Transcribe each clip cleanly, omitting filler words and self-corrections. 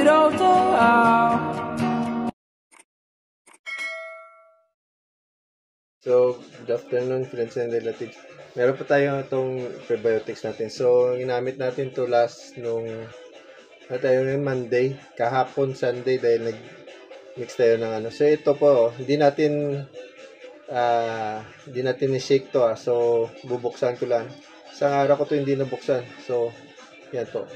So, good afternoon, friends and relatives. Meron pa tayo itong prebiotics natin. So, ginamit natin to last nung Monday, kahapon Sunday dahil nag-mix tayo ng ano. So, ito po, hindi natin ni-shake to. So, bubuksan ko lang. Isang araw ko to hindi nabuksan. So, yan po.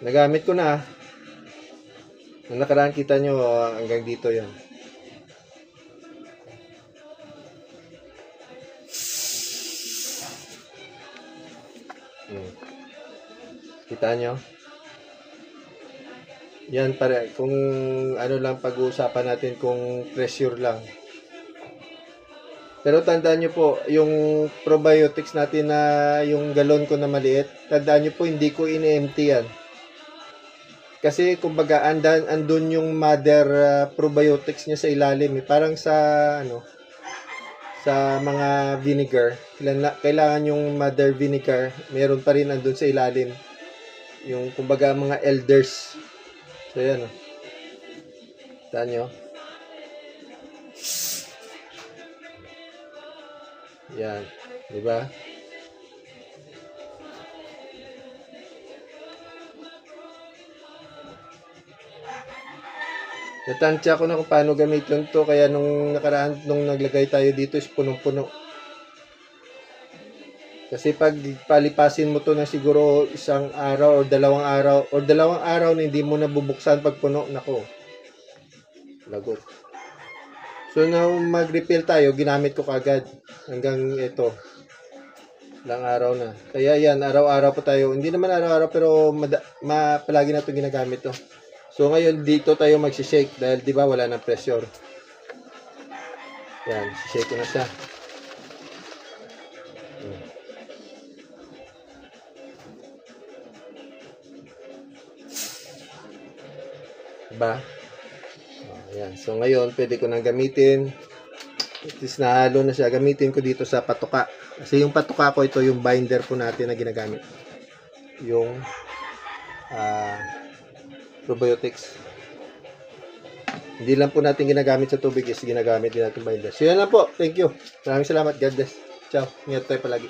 Nagamit ko na. Nung nakaraan kita nyo, hanggang dito yan. Kita nyo? Yan pare, kung ano lang pag-uusapan natin, kung pressure lang. Pero tandaan nyo po, yung probiotics natin na yung galon ko na maliit, tandaan nyo po, hindi ko in-empty yan. Kasi kumbaga andun yung mother probiotics niya sa ilalim. Parang sa sa mga vinegar, kailangan yung mother vinegar, meron pa rin andun sa ilalim. Yung kumbaga mga elders. So yan. Taan nyo. Yan. Diba? Natansya ko na kung paano gamitin to, kaya nung nakaraan, nung naglagay tayo dito is punong-puno. Kasi pag palipasin mo to na siguro isang araw o dalawang araw na hindi mo nabubuksan pag puno, nako, lagot. So nung mag-refill tayo, ginamit ko kagad hanggang ito, ilang araw na. Kaya yan, araw-araw pa tayo, hindi naman araw-araw pero palagi na ito ginagamit to. So ngayon dito tayo magsishake dahil di ba wala nang pressure. Yan, shake ko na siya. Diba? Ayan. So ngayon pwede ko nang gamitin. At least nahalo na siya. Gamitin ko dito sa patuka. Kasi yung patuka ko, ito yung binder po natin na ginagamit. Yung probiotics. Hindi lang po natin ginagamit sa tubig, is ginagamit din natin binder. So yan lang po. Thank you. Maraming salamat. God bless. Ciao. Ingat tayo palagi.